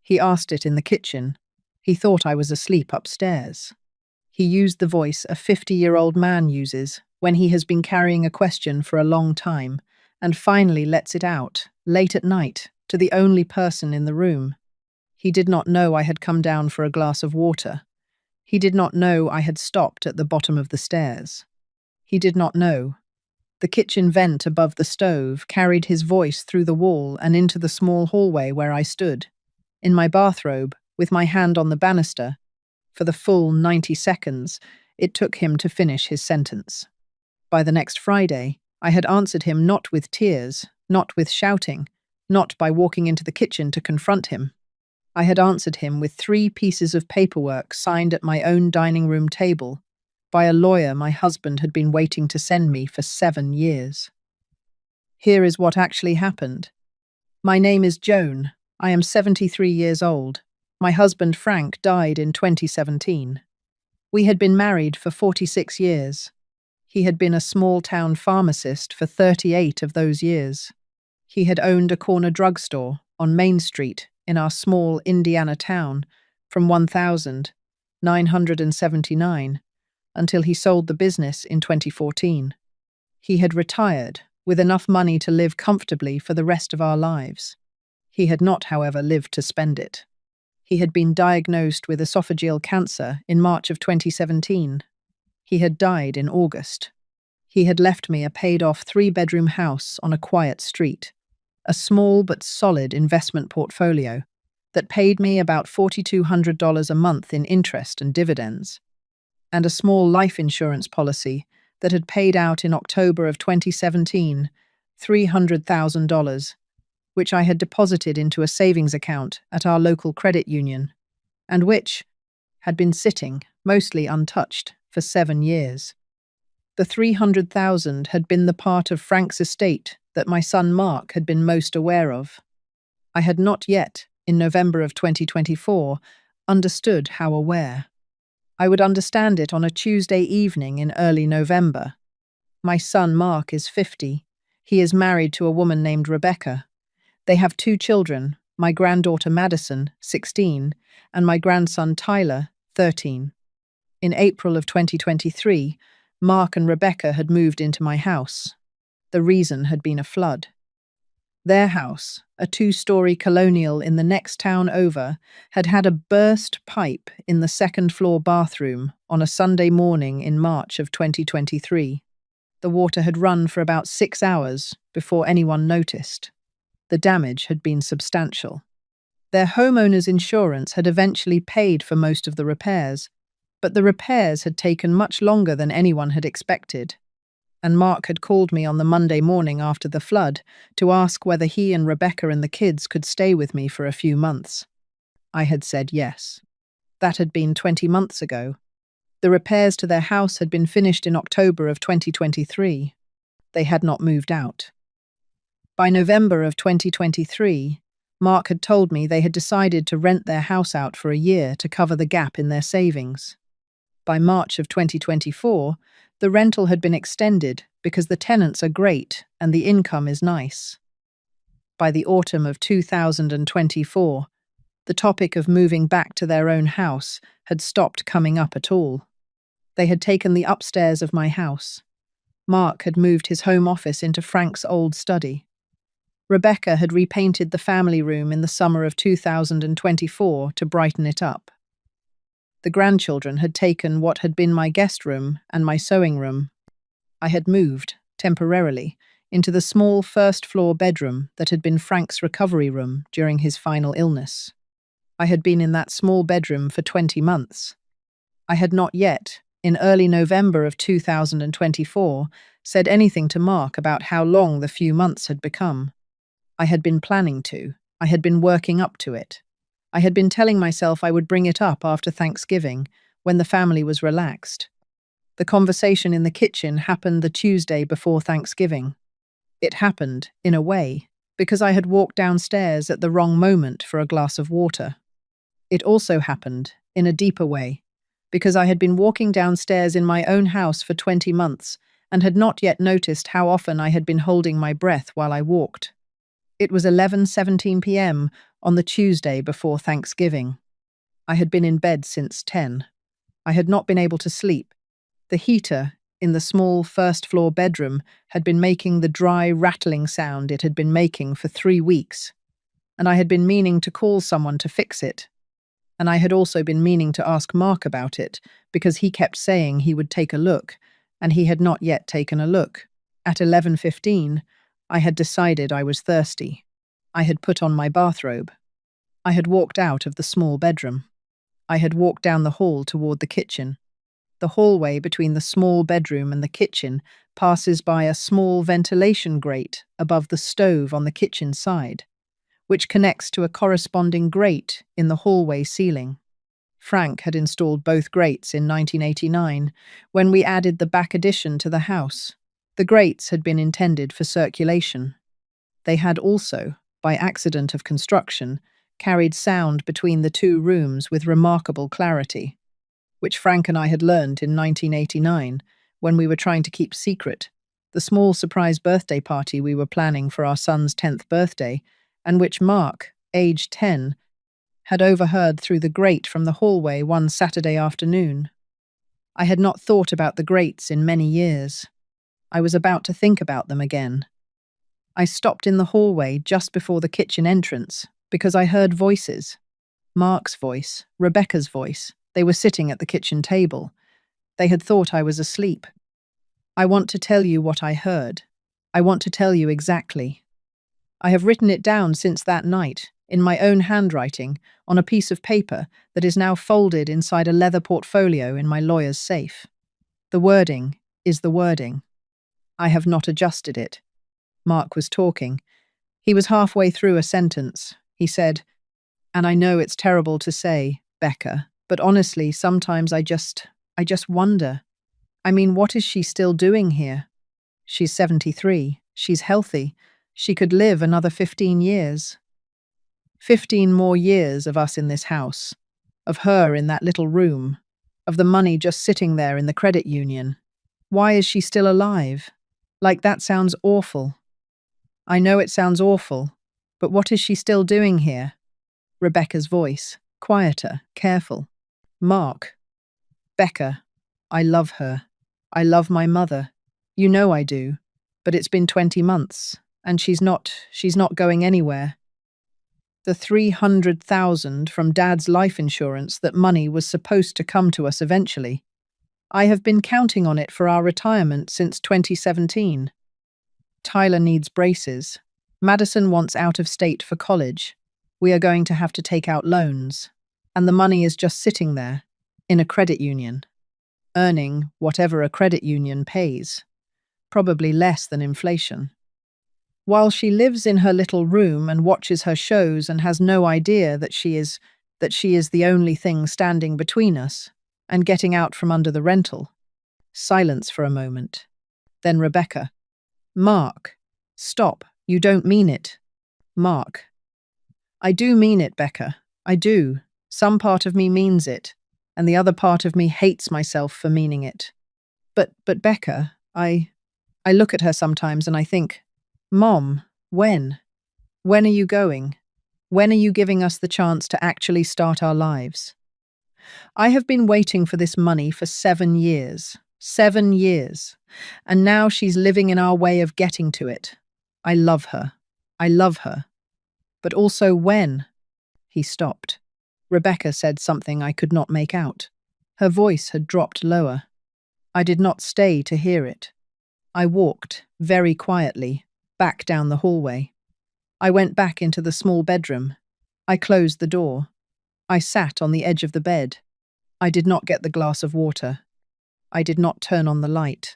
He asked it in the kitchen. He thought I was asleep upstairs. He used the voice a 50-year-old man uses when he has been carrying a question for a long time and finally lets it out, late at night, to the only person in the room. He did not know I had come down for a glass of water. He did not know I had stopped at the bottom of the stairs. He did not know. The kitchen vent above the stove carried his voice through the wall and into the small hallway where I stood, in my bathrobe, with my hand on the banister. For the full 90 seconds, it took him to finish his sentence. By the next Friday, I had answered him not with tears, not with shouting, not by walking into the kitchen to confront him. I had answered him with 3 pieces of paperwork signed at my own dining room table by a lawyer my husband had been waiting to send me for 7 years. Here is what actually happened. My name is Joan. I am 73 years old. My husband Frank died in 2017. We had been married for 46 years. He had been a small-town pharmacist for 38 of those years. He had owned a corner drugstore on Main Street in our small Indiana town from 1979 until he sold the business in 2014. He had retired with enough money to live comfortably for the rest of our lives. He had not, however, lived to spend it. He had been diagnosed with esophageal cancer in March of 2017. He had died in August. He had left me a paid-off 3-bedroom house on a quiet street, a small but solid investment portfolio that paid me about $4,200 a month in interest and dividends, and a small life insurance policy that had paid out in October of 2017 $300,000, which I had deposited into a savings account at our local credit union, and which had been sitting, mostly untouched, for 7 years. The $300,000 had been the part of Frank's estate that my son Mark had been most aware of. I had not yet, in November of 2024, understood how aware. I would understand it on a Tuesday evening in early November. My son Mark is 50. He is married to a woman named Rebecca. They have 2 children, my granddaughter Madison, 16, and my grandson Tyler, 13. In April of 2023, Mark and Rebecca had moved into my house. The reason had been a flood. Their house, a 2-story colonial in the next town over, had had a burst pipe in the 2nd-floor bathroom on a Sunday morning in March of 2023. The water had run for about 6 hours before anyone noticed. The damage had been substantial. Their homeowner's insurance had eventually paid for most of the repairs, but the repairs had taken much longer than anyone had expected. And Mark had called me on the Monday morning after the flood to ask whether he and Rebecca and the kids could stay with me for a few months. I had said yes. That had been 20 months ago. The repairs to their house had been finished in October of 2023. They had not moved out. By November of 2023, Mark had told me they had decided to rent their house out for a year to cover the gap in their savings. By March of 2024, the rental had been extended because the tenants are great and the income is nice. By the autumn of 2024, the topic of moving back to their own house had stopped coming up at all. They had taken the upstairs of my house. Mark had moved his home office into Frank's old study. Rebecca had repainted the family room in the summer of 2024 to brighten it up. The grandchildren had taken what had been my guest room and my sewing room. I had moved, temporarily, into the small 1st-floor bedroom that had been Frank's recovery room during his final illness. I had been in that small bedroom for 20 months. I had not yet, in early November of 2024, said anything to Mark about how long the few months had become. I had been planning to. I had been working up to it. I had been telling myself I would bring it up after Thanksgiving, when the family was relaxed. The conversation in the kitchen happened the Tuesday before Thanksgiving. It happened, in a way, because I had walked downstairs at the wrong moment for a glass of water. It also happened, in a deeper way, because I had been walking downstairs in my own house for 20 months and had not yet noticed how often I had been holding my breath while I walked. It was 11:17 p.m. on the Tuesday before Thanksgiving. I had been in bed since 10. I had not been able to sleep. The heater in the small first-floor bedroom had been making the dry, rattling sound it had been making for 3 weeks, and I had been meaning to call someone to fix it. And I had also been meaning to ask Mark about it, because he kept saying he would take a look, and he had not yet taken a look. At 11:15, I had decided I was thirsty. I had put on my bathrobe. I had walked out of the small bedroom. I had walked down the hall toward the kitchen. The hallway between the small bedroom and the kitchen passes by a small ventilation grate above the stove on the kitchen side, which connects to a corresponding grate in the hallway ceiling. Frank had installed both grates in 1989 when we added the back addition to the house. The grates had been intended for circulation. They had also, by accident of construction, carried sound between the two rooms with remarkable clarity, which Frank and I had learned in 1989 when we were trying to keep secret the small surprise birthday party we were planning for our son's 10th birthday, and which Mark, aged 10, had overheard through the grate from the hallway one Saturday afternoon. I had not thought about the grates in many years. I was about to think about them again. I stopped in the hallway just before the kitchen entrance because I heard voices. Mark's voice, Rebecca's voice. They were sitting at the kitchen table. They had thought I was asleep. I want to tell you what I heard. I want to tell you exactly. I have written it down since that night, in my own handwriting, on a piece of paper that is now folded inside a leather portfolio in my lawyer's safe. The wording is the wording. I have not adjusted it. Mark was talking. He was halfway through a sentence. He said, "And I know it's terrible to say, Becca, but honestly, sometimes I just wonder. I mean, what is she still doing here? She's 73. She's healthy. She could live another 15 years. 15 more years of us in this house, of her in that little room, of the money just sitting there in the credit union. Why is she still alive? Like, that sounds awful. I know it sounds awful, but what is she still doing here?" Rebecca's voice, quieter, careful. Mark. "Becca, I love her. I love my mother. You know I do. But it's been 20 months, and she's not going anywhere. The 300,000 from Dad's life insurance, that money was supposed to come to us eventually. I have been counting on it for our retirement since 2017. Tyler needs braces. Madison wants out of state for college. We are going to have to take out loans. And the money is just sitting there, in a credit union, earning whatever a credit union pays, probably less than inflation. While she lives in her little room and watches her shows and has no idea that she is the only thing standing between us and getting out from under the rental." Silence for a moment. Then Rebecca. "Mark, stop, you don't mean it." Mark. "I do mean it, Becca. I do. Some part of me means it, and the other part of me hates myself for meaning it. But Becca, I look at her sometimes and I think, Mom, when? When are you going? When are you giving us the chance to actually start our lives? I have been waiting for this money for 7 years. 7 years. And now she's living in our way of getting to it. I love her. I love her. But also when?" He stopped. Rebecca said something I could not make out. Her voice had dropped lower. I did not stay to hear it. I walked, very quietly, back down the hallway. I went back into the small bedroom. I closed the door. I sat on the edge of the bed. I did not get the glass of water. I did not turn on the light.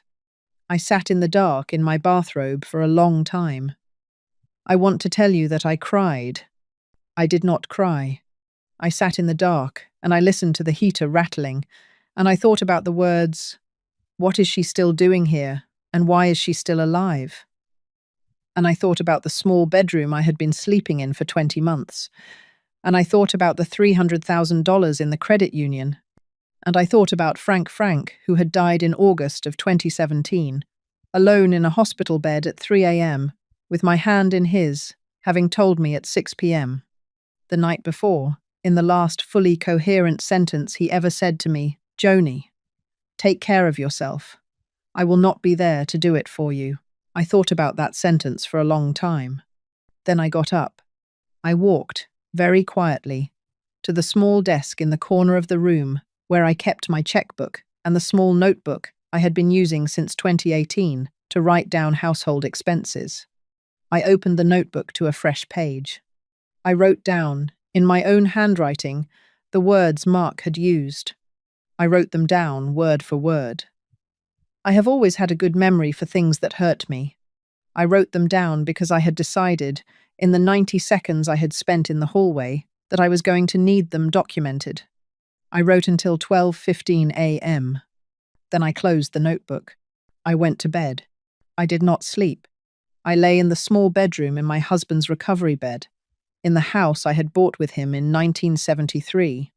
I sat in the dark in my bathrobe for a long time. I want to tell you that I cried. I did not cry. I sat in the dark, and I listened to the heater rattling, and I thought about the words, "What is she still doing here, and why is she still alive?" And I thought about the small bedroom I had been sleeping in for 20 months, and I thought about the $300,000 in the credit union, and I thought about Frank, who had died in August of 2017, alone in a hospital bed at 3 a.m., with my hand in his, having told me at 6 p.m. the night before, in the last fully coherent sentence he ever said to me, "Joni, take care of yourself. I will not be there to do it for you." I thought about that sentence for a long time. Then I got up. I walked, very quietly, to the small desk in the corner of the room where I kept my checkbook and the small notebook I had been using since 2018 to write down household expenses. I opened the notebook to a fresh page. I wrote down, in my own handwriting, the words Mark had used. I wrote them down word for word. I have always had a good memory for things that hurt me. I wrote them down because I had decided, in the 90 seconds I had spent in the hallway, that I was going to need them documented. I wrote until 12:15 a.m. Then I closed the notebook. I went to bed. I did not sleep. I lay in the small bedroom in my husband's recovery bed, in the house I had bought with him in 1973,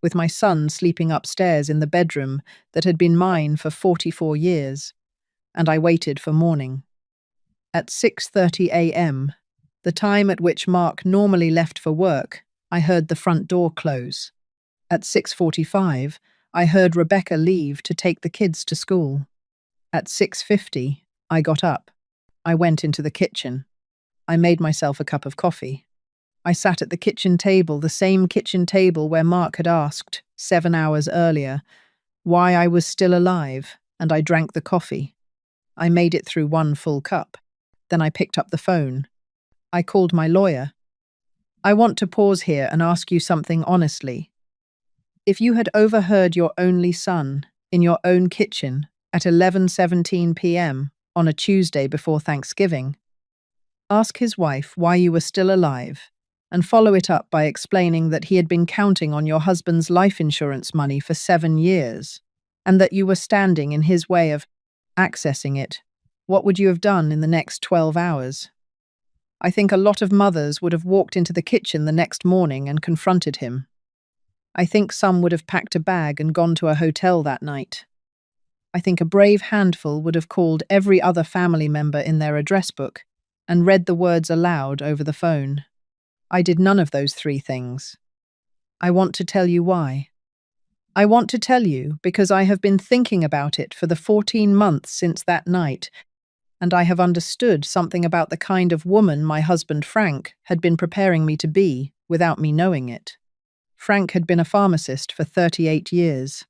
with my son sleeping upstairs in the bedroom that had been mine for 44 years, and I waited for morning. At 6:30 a.m., the time at which Mark normally left for work, I heard the front door close. At 6:45, I heard Rebecca leave to take the kids to school. At 6:50, I got up. I went into the kitchen. I made myself a cup of coffee. I sat at the kitchen table, the same kitchen table where Mark had asked, 7 hours earlier, why I was still alive, and I drank the coffee. I made it through one full cup. Then I picked up the phone. I called my lawyer. "I want to pause here and ask you something honestly. If you had overheard your only son in your own kitchen at 11:17 p.m. on a Tuesday before Thanksgiving, ask his wife why you were still alive, and follow it up by explaining that he had been counting on your husband's life insurance money for 7 years, and that you were standing in his way of accessing it, what would you have done in the next 12 hours? I think a lot of mothers would have walked into the kitchen the next morning and confronted him. I think some would have packed a bag and gone to a hotel that night. I think a brave handful would have called every other family member in their address book and read the words aloud over the phone. I did none of those 3 things. I want to tell you why. I want to tell you because I have been thinking about it for the 14 months since that night, and I have understood something about the kind of woman my husband Frank had been preparing me to be without me knowing it. Frank had been a pharmacist for 38 years.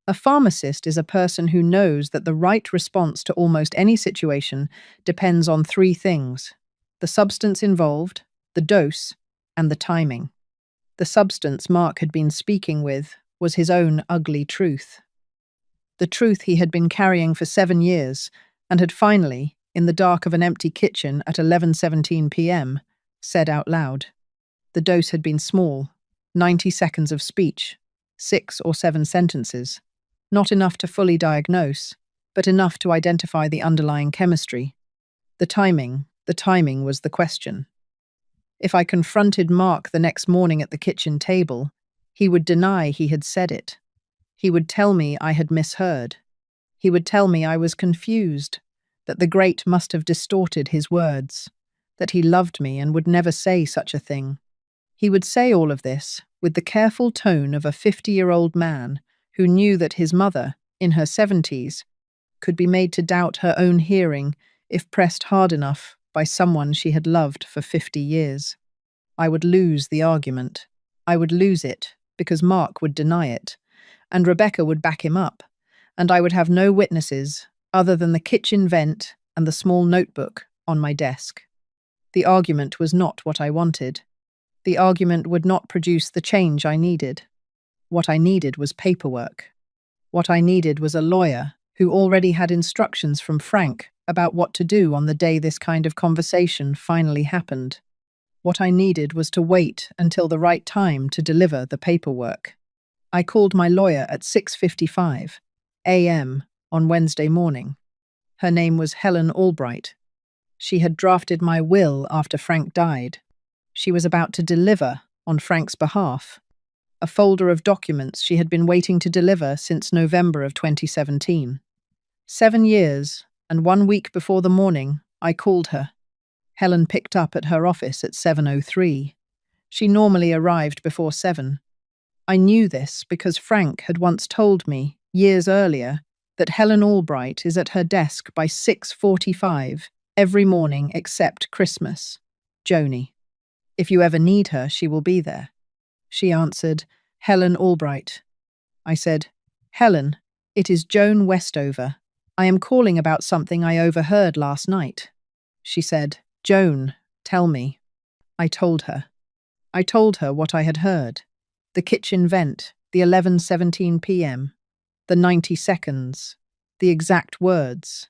A pharmacist is a person who knows that the right response to almost any situation depends on 3 things: the substance involved, the dose, and the timing. The substance Mark had been speaking with was his own ugly truth. The truth he had been carrying for 7 years and had finally, in the dark of an empty kitchen at 11:17 p.m., said out loud. The dose had been small, 90 seconds of speech, 6 or 7 sentences, not enough to fully diagnose, but enough to identify the underlying chemistry. The timing was the question. If I confronted Mark the next morning at the kitchen table, he would deny he had said it. He would tell me I had misheard. He would tell me I was confused, that the great must have distorted his words, that he loved me and would never say such a thing. He would say all of this with the careful tone of a 50-year-old man who knew that his mother, in her 70s, could be made to doubt her own hearing if pressed hard enough by someone she had loved for 50 years. I would lose the argument. I would lose it because Mark would deny it, and Rebecca would back him up, and I would have no witnesses other than the kitchen vent and the small notebook on my desk. The argument was not what I wanted. The argument would not produce the change I needed. What I needed was paperwork. What I needed was a lawyer who already had instructions from Frank about what to do on the day this kind of conversation finally happened. What I needed was to wait until the right time to deliver the paperwork. I called my lawyer at 6:55 a.m. on Wednesday morning. Her name was Helen Albright. She had drafted my will after Frank died. She was about to deliver, on Frank's behalf, a folder of documents she had been waiting to deliver since November of 2017. 7 years, and 1 week before the morning, I called her. Helen picked up at her office at 7:03. She normally arrived before 7. I knew this because Frank had once told me, years earlier, that Helen Albright is at her desk by 6:45 every morning except Christmas. Joni. If you ever need her, she will be there. She answered, Helen Albright. I said, Helen, it is Joan Westover. I am calling about something I overheard last night. She said, Joan, tell me. I told her. I told her what I had heard. The kitchen vent, the 11:17 p.m., the 90 seconds, the exact words.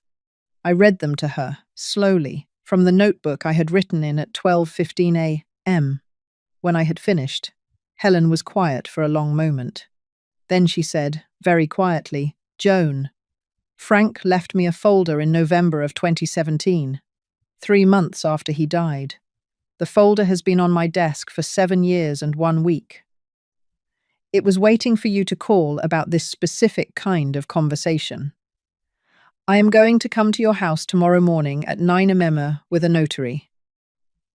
I read them to her, slowly, from the notebook I had written in at 12:15 a.m. When I had finished, Helen was quiet for a long moment. Then she said, very quietly, Joan, Frank left me a folder in November of 2017, 3 months after he died. The folder has been on my desk for 7 years and 1 week. It was waiting for you to call about this specific kind of conversation. I am going to come to your house tomorrow morning at 9 a.m. with a notary.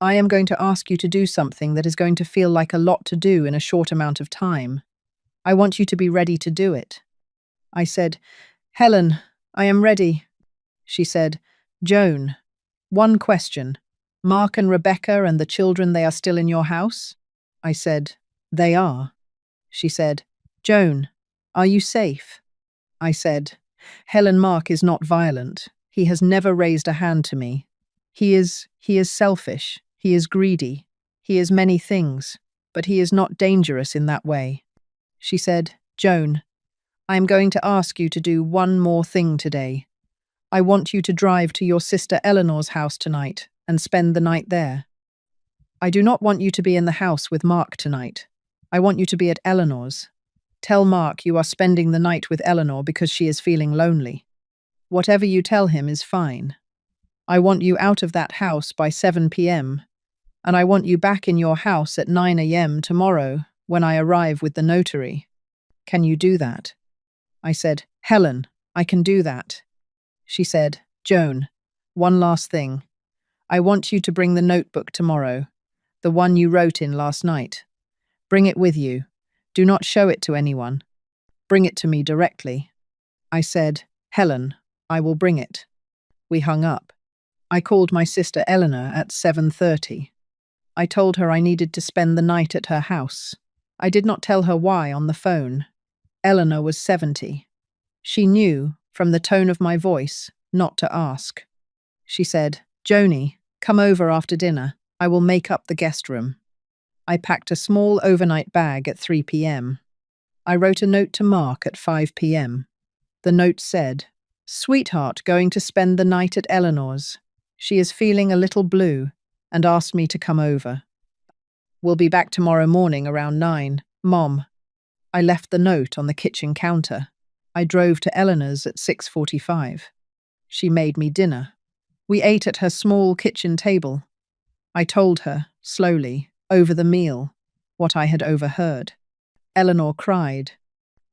I am going to ask you to do something that is going to feel like a lot to do in a short amount of time. I want you to be ready to do it. I said, Helen, I am ready. She said, Joan, one question. Mark and Rebecca and the children, they are still in your house? I said, they are. She said, Joan, are you safe? I said, Helen, Mark is not violent. He has never raised a hand to me. He is selfish. He is greedy. He is many things, but he is not dangerous in that way. She said, Joan, I am going to ask you to do one more thing today. I want you to drive to your sister Eleanor's house tonight and spend the night there. I do not want you to be in the house with Mark tonight. I want you to be at Eleanor's. Tell Mark you are spending the night with Eleanor because she is feeling lonely. Whatever you tell him is fine. I want you out of that house by 7 p.m., and I want you back in your house at 9 a.m. tomorrow when I arrive with the notary. Can you do that? I said, Helen, I can do that. She said, Joan, one last thing. I want you to bring the notebook tomorrow, the one you wrote in last night. Bring it with you. Do not show it to anyone. Bring it to me directly. I said, Helen, I will bring it. We hung up. I called my sister Eleanor at 7:30. I told her I needed to spend the night at her house. I did not tell her why on the phone. Eleanor was 70. She knew, from the tone of my voice, not to ask. She said, Joni, come over after dinner. I will make up the guest room. I packed a small overnight bag at 3 p.m. I wrote a note to Mark at 5 p.m. The note said, Sweetheart going to spend the night at Eleanor's. She is feeling a little blue and asked me to come over. We'll be back tomorrow morning around 9. Mom. I left the note on the kitchen counter. I drove to Eleanor's at 6:45. She made me dinner. We ate at her small kitchen table. I told her, slowly, over the meal, what I had overheard. Eleanor cried.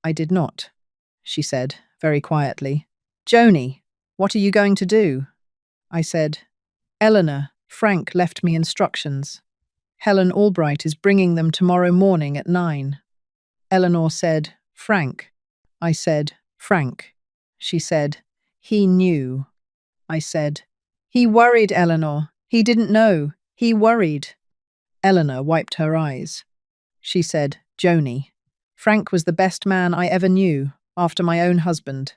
I did not. She said, very quietly, Joni, what are you going to do? I said, Eleanor, Frank left me instructions. Helen Albright is bringing them tomorrow morning at 9. Eleanor said, Frank. I said, Frank. She said, he knew. I said, he worried, Eleanor. He didn't know. He worried. Eleanor wiped her eyes. She said, Joni, Frank was the best man I ever knew, after my own husband.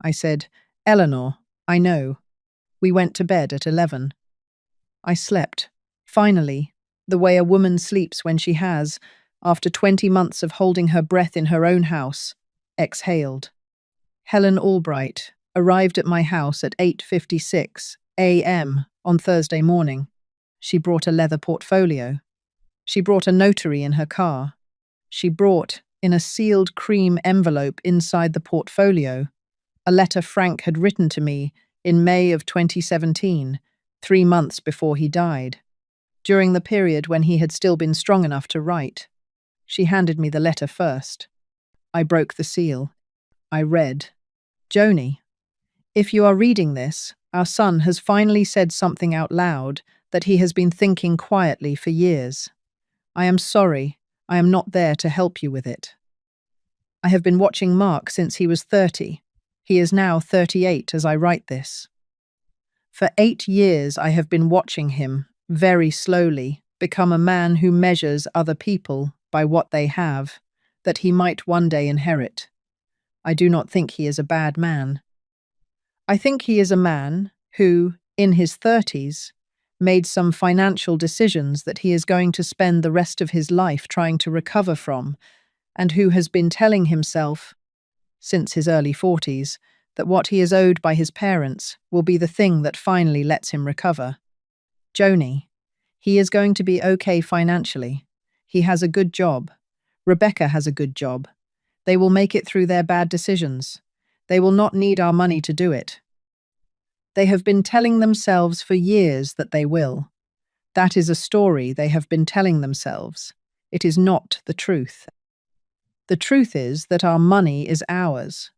I said, Eleanor, I know. We went to bed at 11. I slept, finally, the way a woman sleeps when she has, after 20 months of holding her breath in her own house, exhaled. Helen Albright arrived at my house at 8:56 a.m. on Thursday morning. She brought a leather portfolio. She brought a notary in her car. She brought, in a sealed cream envelope inside the portfolio, a letter Frank had written to me in May of 2017, 3 months before he died, during the period when he had still been strong enough to write. She handed me the letter first. I broke the seal. I read, Joni, if you are reading this, our son has finally said something out loud that he has been thinking quietly for years. I am sorry, I am not there to help you with it. I have been watching Mark since he was 30. He is now 38 as I write this. For 8 years I have been watching him, very slowly, become a man who measures other people by what they have, that he might one day inherit. I do not think he is a bad man. I think he is a man who, in his 30s, made some financial decisions that he is going to spend the rest of his life trying to recover from, and who has been telling himself, since his early 40s, that what he is owed by his parents will be the thing that finally lets him recover. Joni, he is going to be okay financially. He has a good job. Rebecca has a good job. They will make it through their bad decisions. They will not need our money to do it. They have been telling themselves for years that they will. That is a story they have been telling themselves. It is not the truth. The truth is that our money is ours.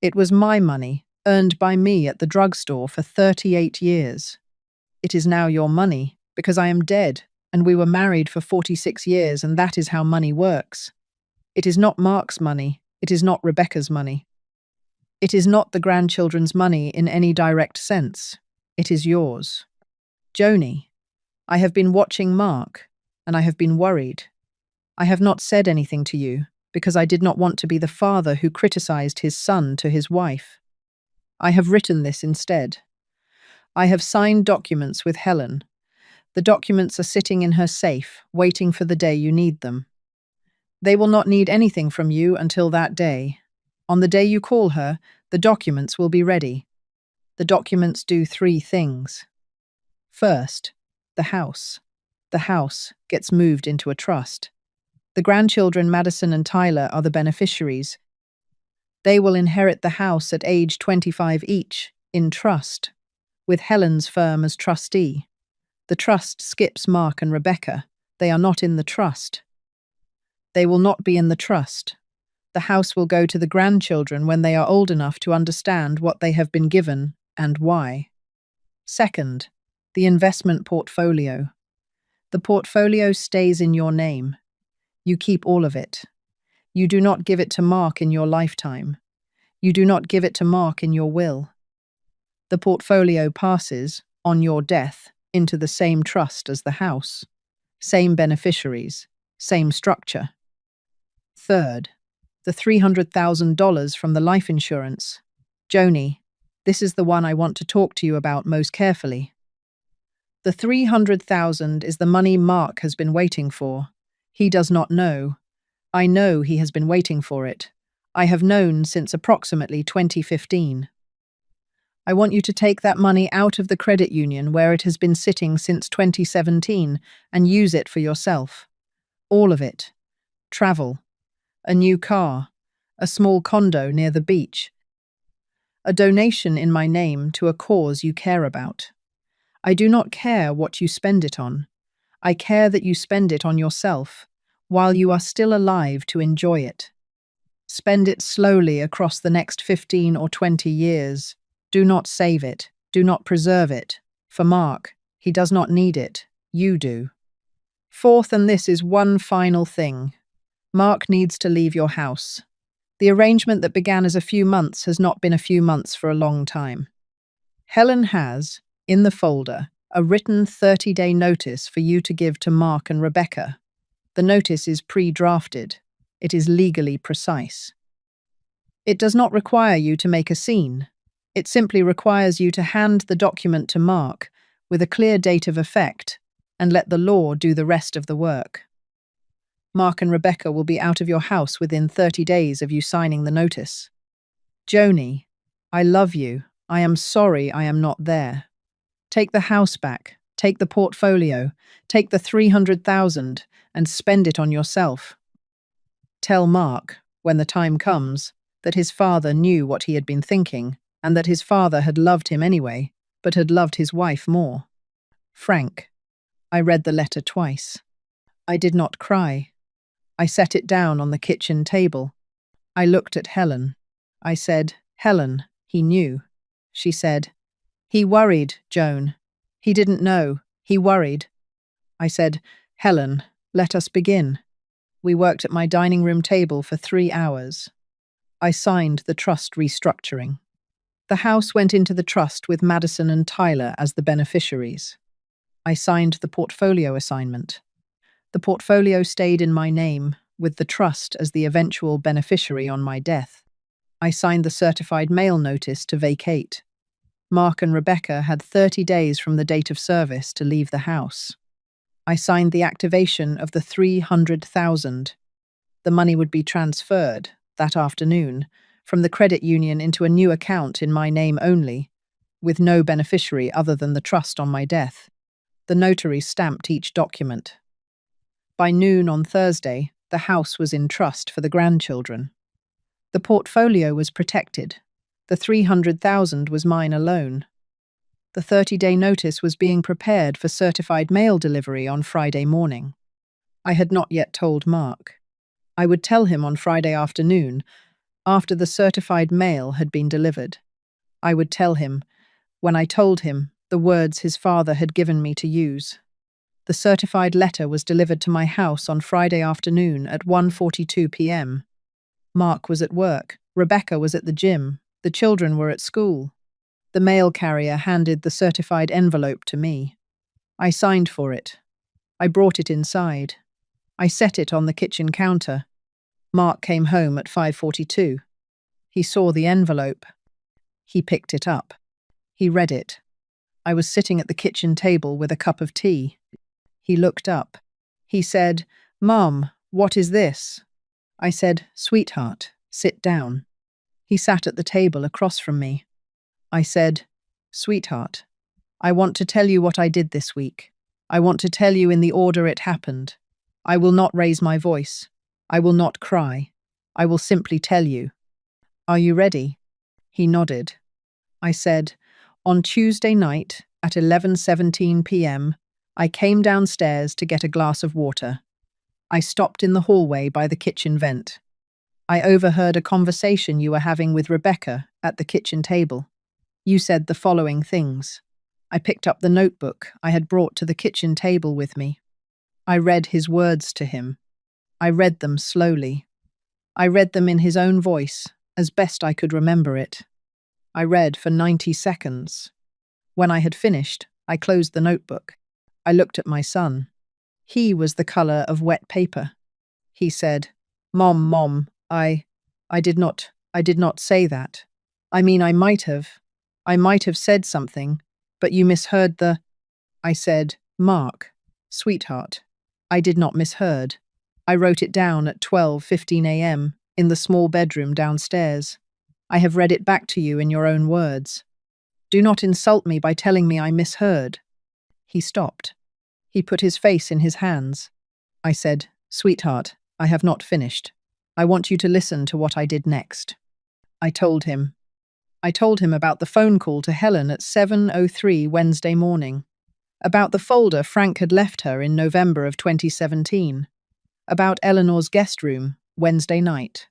It was my money, earned by me at the drugstore for 38 years. It is now your money, because I am dead, and we were married for 46 years, and that is how money works. It is not Mark's money. It is not Rebecca's money. It is not the grandchildren's money in any direct sense. It is yours. Joni, I have been watching Mark, and I have been worried. I have not said anything to you, because I did not want to be the father who criticized his son to his wife. I have written this instead. I have signed documents with Helen. The documents are sitting in her safe, waiting for the day you need them. They will not need anything from you until that day. On the day you call her, the documents will be ready. The documents do 3 things. First, the house. The house gets moved into a trust. The grandchildren, Madison and Tyler, are the beneficiaries. They will inherit the house at age 25 each, in trust, with Helen's firm as trustee. The trust skips Mark and Rebecca. They are not in the trust. They will not be in the trust. The house will go to the grandchildren when they are old enough to understand what they have been given and why. Second, the investment portfolio. The portfolio stays in your name. You keep all of it. You do not give it to Mark in your lifetime. You do not give it to Mark in your will. The portfolio passes, on your death, into the same trust as the house. Same beneficiaries, same structure. Third, the $300,000 from the life insurance. Joni, this is the one I want to talk to you about most carefully. The $300,000 is the money Mark has been waiting for. He does not know. I know he has been waiting for it. I have known since approximately 2015. I want you to take that money out of the credit union where it has been sitting since 2017 and use it for yourself. All of it. Travel. A new car. A small condo near the beach. A donation in my name to a cause you care about. I do not care what you spend it on. I care that you spend it on yourself, while you are still alive to enjoy it. Spend it slowly across the next 15 or 20 years. Do not save it. Do not preserve it. For Mark, he does not need it. You do. Fourth, and this is one final thing. Mark needs to leave your house. The arrangement that began as a few months has not been a few months for a long time. Helen has, in the folder, a written 30-day notice for you to give to Mark and Rebecca. The notice is pre-drafted. It is legally precise. It does not require you to make a scene. It simply requires you to hand the document to Mark with a clear date of effect and let the law do the rest of the work. Mark and Rebecca will be out of your house within 30 days of you signing the notice. Joni, I love you. I am sorry I am not there. Take the house back, take the portfolio, take the $300,000 and spend it on yourself. Tell Mark, when the time comes, that his father knew what he had been thinking and that his father had loved him anyway, but had loved his wife more. Frank. I read the letter twice. I did not cry. I set it down on the kitchen table. I looked at Helen. I said, Helen, he knew. She said, he worried, Joan. He didn't know. He worried. I said, "Helen, let us begin." We worked at my dining room table for 3 hours. I signed the trust restructuring. The house went into the trust with Madison and Tyler as the beneficiaries. I signed the portfolio assignment. The portfolio stayed in my name, with the trust as the eventual beneficiary on my death. I signed the certified mail notice to vacate. Mark and Rebecca had 30 days from the date of service to leave the house. I signed the activation of the 300,000. The money would be transferred, that afternoon, from the credit union into a new account in my name only, with no beneficiary other than the trust on my death. The notary stamped each document. By noon on Thursday, the house was in trust for the grandchildren. The portfolio was protected. The 300,000 was mine alone. The 30-day notice was being prepared for certified mail delivery on Friday morning. I had not yet told Mark. I would tell him on Friday afternoon, after the certified mail had been delivered. I would tell him, when I told him, the words his father had given me to use. The certified letter was delivered to my house on Friday afternoon at 1:42 p.m. Mark was at work. Rebecca was at the gym. The children were at school. The mail carrier handed the certified envelope to me. I signed for it. I brought it inside. I set it on the kitchen counter. Mark came home at 5:42. He saw the envelope. He picked it up. He read it. I was sitting at the kitchen table with a cup of tea. He looked up. He said, "Mom, what is this?" I said, "Sweetheart, sit down." He sat at the table across from me. I said, "Sweetheart, I want to tell you what I did this week. I want to tell you in the order it happened. I will not raise my voice. I will not cry. I will simply tell you. Are you ready?" He nodded. I said, "On Tuesday night at 11:17 p.m., I came downstairs to get a glass of water. I stopped in the hallway by the kitchen vent. I overheard a conversation you were having with Rebecca at the kitchen table. You said the following things. I picked up the notebook I had brought to the kitchen table with me. I read his words to him. I read them slowly. I read them in his own voice, as best I could remember it. I read for 90 seconds. When I had finished, I closed the notebook. I looked at my son. He was the color of wet paper. He said, Mom, I did not say that. I mean, I might have said something, but you misheard the—" I said, "Mark, sweetheart, I did not misheard. I wrote it down at 12:15 a.m. in the small bedroom downstairs. I have read it back to you in your own words. Do not insult me by telling me I misheard." He stopped. He put his face in his hands. I said, "Sweetheart, I have not finished. I want you to listen to what I did next." I told him about the phone call to Helen at 7:03 Wednesday morning, about the folder Frank had left her in November of 2017, about Eleanor's guest room Wednesday night,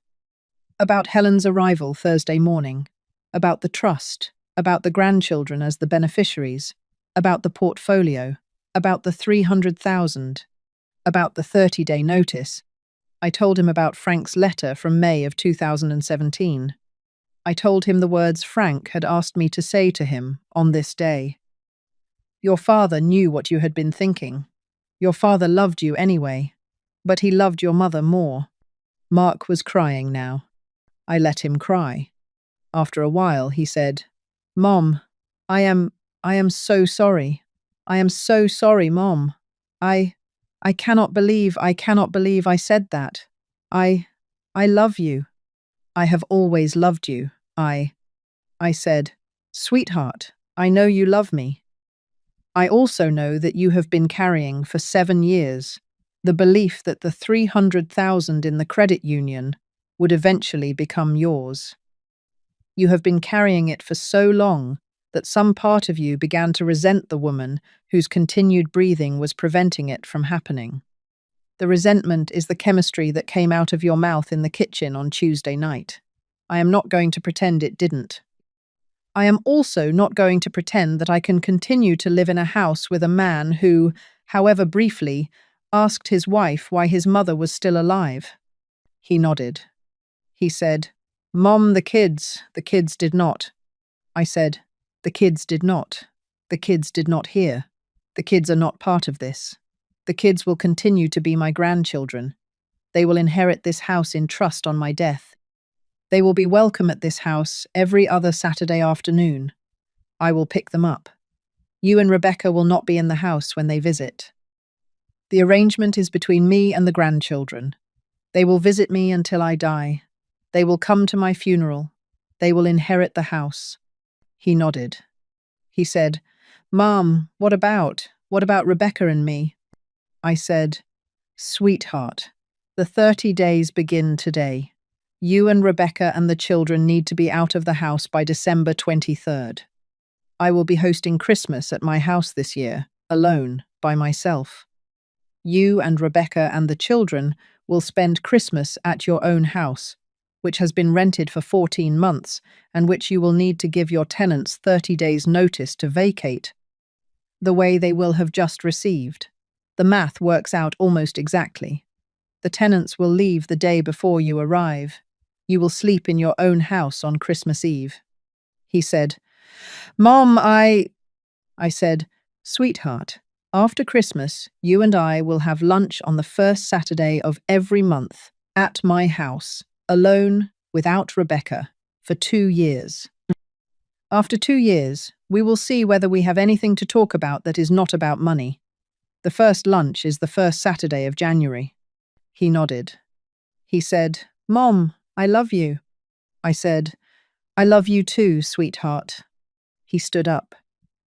about Helen's arrival Thursday morning, about the trust, about the grandchildren as the beneficiaries, about the portfolio, about the 300,000, about the 30-day notice. I told him about Frank's letter from May of 2017. I told him the words Frank had asked me to say to him on this day. Your father knew what you had been thinking. Your father loved you anyway, but he loved your mother more. Mark was crying now. I let him cry. After a while, he said, Mom, I am so sorry. I am so sorry, Mom. I cannot believe I said that. I love you. I have always loved you. I said, Sweetheart, I know you love me. I also know that you have been carrying for 7 years the belief that the 300,000 in the credit union would eventually become yours. You have been carrying it for so long that some part of you began to resent the woman whose continued breathing was preventing it from happening. The resentment is the chemistry that came out of your mouth in the kitchen on Tuesday night. I am not going to pretend it didn't. I am also not going to pretend that I can continue to live in a house with a man who, however briefly, asked his wife why his mother was still alive. He nodded. He said, "Mom, the kids did not." I said, "The kids did not. The kids did not hear. The kids are not part of this. The kids will continue to be my grandchildren. They will inherit this house in trust on my death. They will be welcome at this house every other Saturday afternoon. I will pick them up. You and Rebecca will not be in the house when they visit. The arrangement is between me and the grandchildren. They will visit me until I die. They will come to my funeral. They will inherit the house." He nodded. He said, "Mom, what about? What about Rebecca and me?" I said, "Sweetheart, the 30 days begin today. You and Rebecca and the children need to be out of the house by December 23rd. I will be hosting Christmas at my house this year, alone, by myself. You and Rebecca and the children will spend Christmas at your own house, which has been rented for 14 months and which you will need to give your tenants 30 days' notice to vacate, the way they will have just received. The math works out almost exactly. The tenants will leave the day before you arrive. You will sleep in your own house on Christmas Eve." He said, "Mom, I said, "Sweetheart, after Christmas, you and I will have lunch on the first Saturday of every month at my house, alone, without Rebecca, for 2 years. After 2 years, we will see whether we have anything to talk about that is not about money. The first lunch is the first Saturday of January." He nodded. He said, "Mom, I love you." I said, "I love you too, sweetheart." He stood up.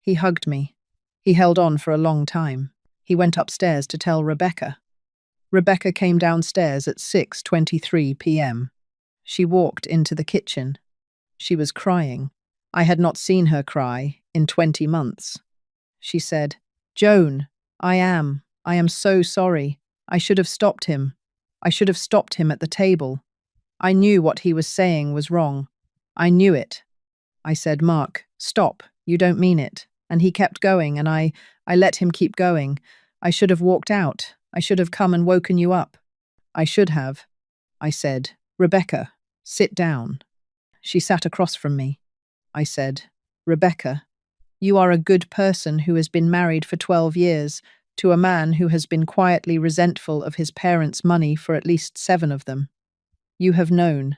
He hugged me. He held on for a long time. He went upstairs to tell Rebecca. Rebecca came downstairs at 6:23 p.m. She walked into the kitchen. She was crying. I had not seen her cry in 20 months. She said, "Joan, I am so sorry. I should have stopped him. I should have stopped him at the table. I knew what he was saying was wrong. I knew it." I said, "Mark, stop, you don't mean it." And he kept going, and I let him keep going. I should have walked out. I should have come and woken you up. I should have. I said, "Rebecca, sit down." She sat across from me. I said, "Rebecca, you are a good person who has been married for 12 years to a man who has been quietly resentful of his parents' money for at least 7 of them. You have known.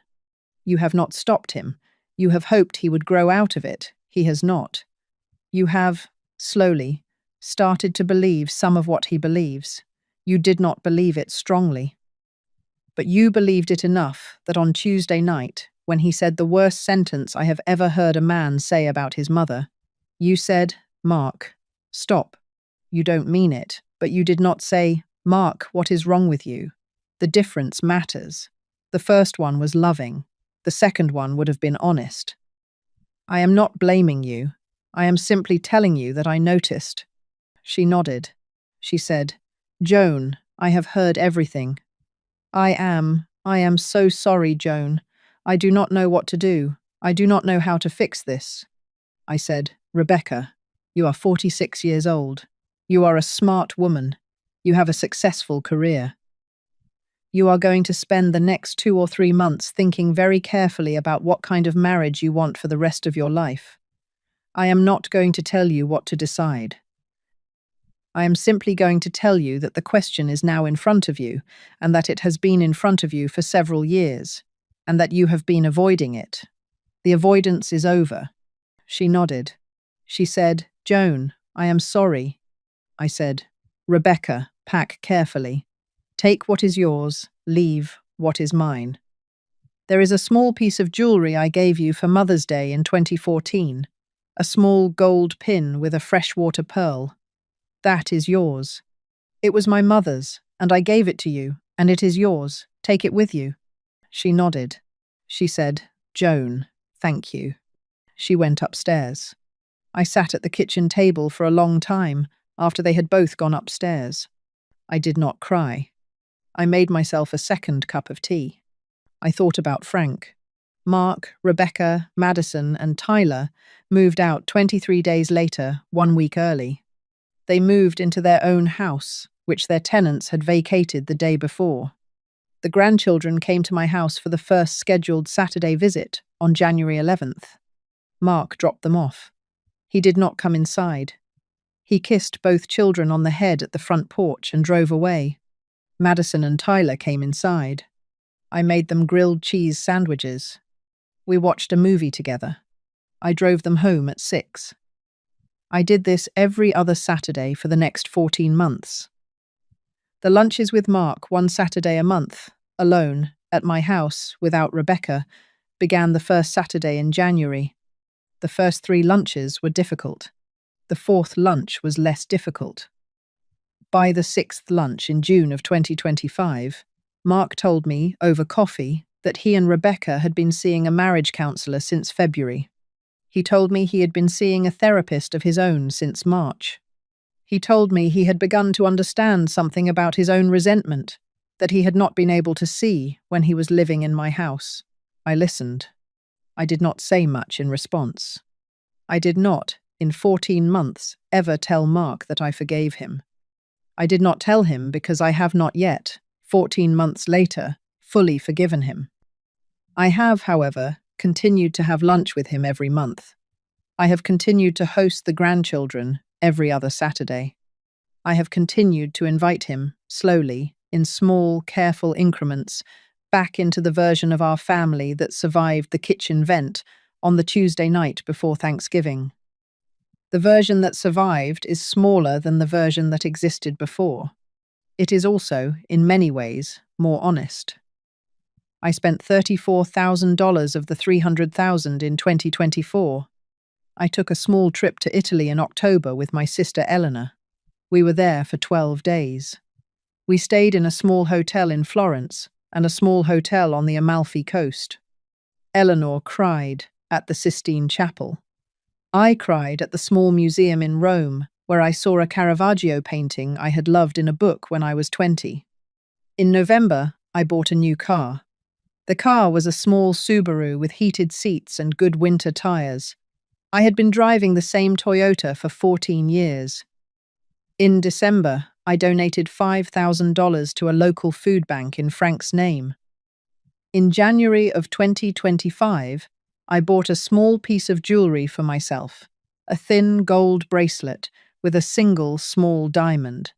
You have not stopped him. You have hoped he would grow out of it. He has not. You have, slowly, started to believe some of what he believes. You did not believe it strongly. But you believed it enough that on Tuesday night, when he said the worst sentence I have ever heard a man say about his mother, you said, 'Mark, stop. You don't mean it,' but you did not say, 'Mark, what is wrong with you?' The difference matters. The first one was loving. The second one would have been honest. I am not blaming you. I am simply telling you that I noticed." She nodded. She said, "Joan, I have heard everything. I am so sorry, Joan. I do not know what to do. I do not know how to fix this." I said, "Rebecca, you are 46 years old. You are a smart woman. You have a successful career. You are going to spend the next 2 or 3 months thinking very carefully about what kind of marriage you want for the rest of your life. I am not going to tell you what to decide. I am simply going to tell you that the question is now in front of you, and that it has been in front of you for several years, and that you have been avoiding it. The avoidance is over." She nodded. She said, "Joan, I am sorry." I said, "Rebecca, pack carefully. Take what is yours, leave what is mine. There is a small piece of jewelry I gave you for Mother's Day in 2014, a small gold pin with a freshwater pearl. That is yours. It was my mother's, and I gave it to you, and it is yours. Take it with you." She nodded. She said, "Joan, thank you." She went upstairs. I sat at the kitchen table for a long time after they had both gone upstairs. I did not cry. I made myself a second cup of tea. I thought about Frank. Mark, Rebecca, Madison, and Tyler moved out 23 days later, 1 week early. They moved into their own house, which their tenants had vacated the day before. The grandchildren came to my house for the first scheduled Saturday visit on January 11th. Mark dropped them off. He did not come inside. He kissed both children on the head at the front porch and drove away. Madison and Tyler came inside. I made them grilled cheese sandwiches. We watched a movie together. I drove them home at 6. I did this every other Saturday for the next 14 months. The lunches with Mark, one Saturday a month, alone, at my house, without Rebecca, began the first Saturday in January. The first 3 lunches were difficult. The 4th lunch was less difficult. By the 6th lunch in June of 2025, Mark told me, over coffee, that he and Rebecca had been seeing a marriage counsellor since February. He told me he had been seeing a therapist of his own since March. He told me he had begun to understand something about his own resentment that he had not been able to see when he was living in my house. I listened. I did not say much in response. I did not, in 14 months, ever tell Mark that I forgave him. I did not tell him because I have not yet, 14 months later, fully forgiven him. I have, however, continued to have lunch with him every month. I have continued to host the grandchildren every other Saturday. I have continued to invite him, slowly, in small, careful increments, back into the version of our family that survived the kitchen vent on the Tuesday night before Thanksgiving. The version that survived is smaller than the version that existed before. It is also, in many ways, more honest. I spent $34,000 of the $300,000 in 2024. I took a small trip to Italy in October with my sister Eleanor. We were there for 12 days. We stayed in a small hotel in Florence and a small hotel on the Amalfi Coast. Eleanor cried at the Sistine Chapel. I cried at the small museum in Rome, where I saw a Caravaggio painting I had loved in a book when I was 20. In November, I bought a new car. The car was a small Subaru with heated seats and good winter tires. I had been driving the same Toyota for 14 years. In December, I donated $5,000 to a local food bank in Frank's name. In January of 2025, I bought a small piece of jewelry for myself, a thin gold bracelet with a single small diamond.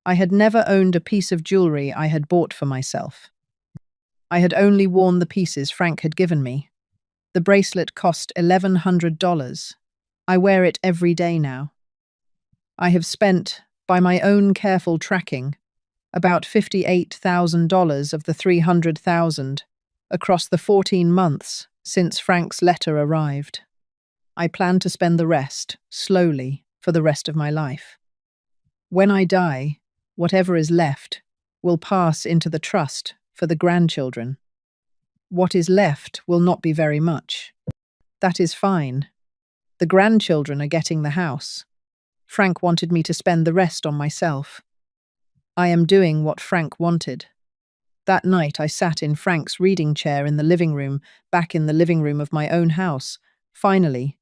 I had never owned a piece of jewelry I had bought for myself. I had only worn the pieces Frank had given me. The bracelet cost $1,100. I wear it every day now. I have spent, by my own careful tracking, about $58,000 of the $300,000 across the 14 months since Frank's letter arrived. I plan to spend the rest, slowly, for the rest of my life. When I die, whatever is left will pass into the trust for the grandchildren. What is left will not be very much. That is fine. The grandchildren are getting the house. Frank wanted me to spend the rest on myself. I am doing what Frank wanted. That night I sat in Frank's reading chair in the living room, back in the living room of my own house, finally,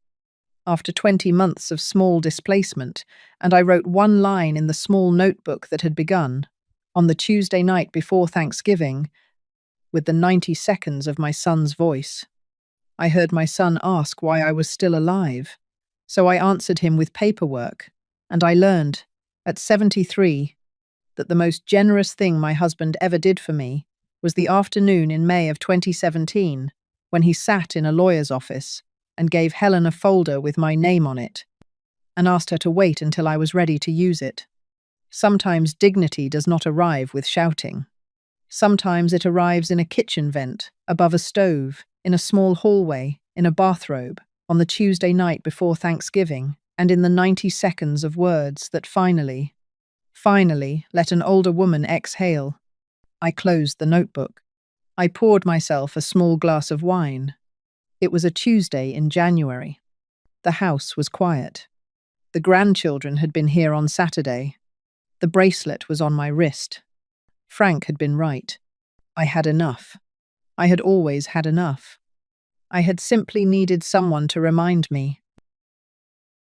after 20 months of small displacement, and I wrote one line in the small notebook that had begun, on the Tuesday night before Thanksgiving, with the 90 seconds of my son's voice. I heard my son ask why I was still alive, so I answered him with paperwork, and I learned, at 73, that the most generous thing my husband ever did for me was the afternoon in May of 2017, when he sat in a lawyer's office and gave Helen a folder with my name on it, and asked her to wait until I was ready to use it. Sometimes dignity does not arrive with shouting. Sometimes it arrives in a kitchen vent, above a stove, in a small hallway, in a bathrobe, on the Tuesday night before Thanksgiving, and in the 90 seconds of words that finally let an older woman exhale. I closed the notebook. I poured myself a small glass of wine. It was a Tuesday in January. The house was quiet. The grandchildren had been here on Saturday. The bracelet was on my wrist. Frank had been right. I had enough. I had always had enough. I had simply needed someone to remind me.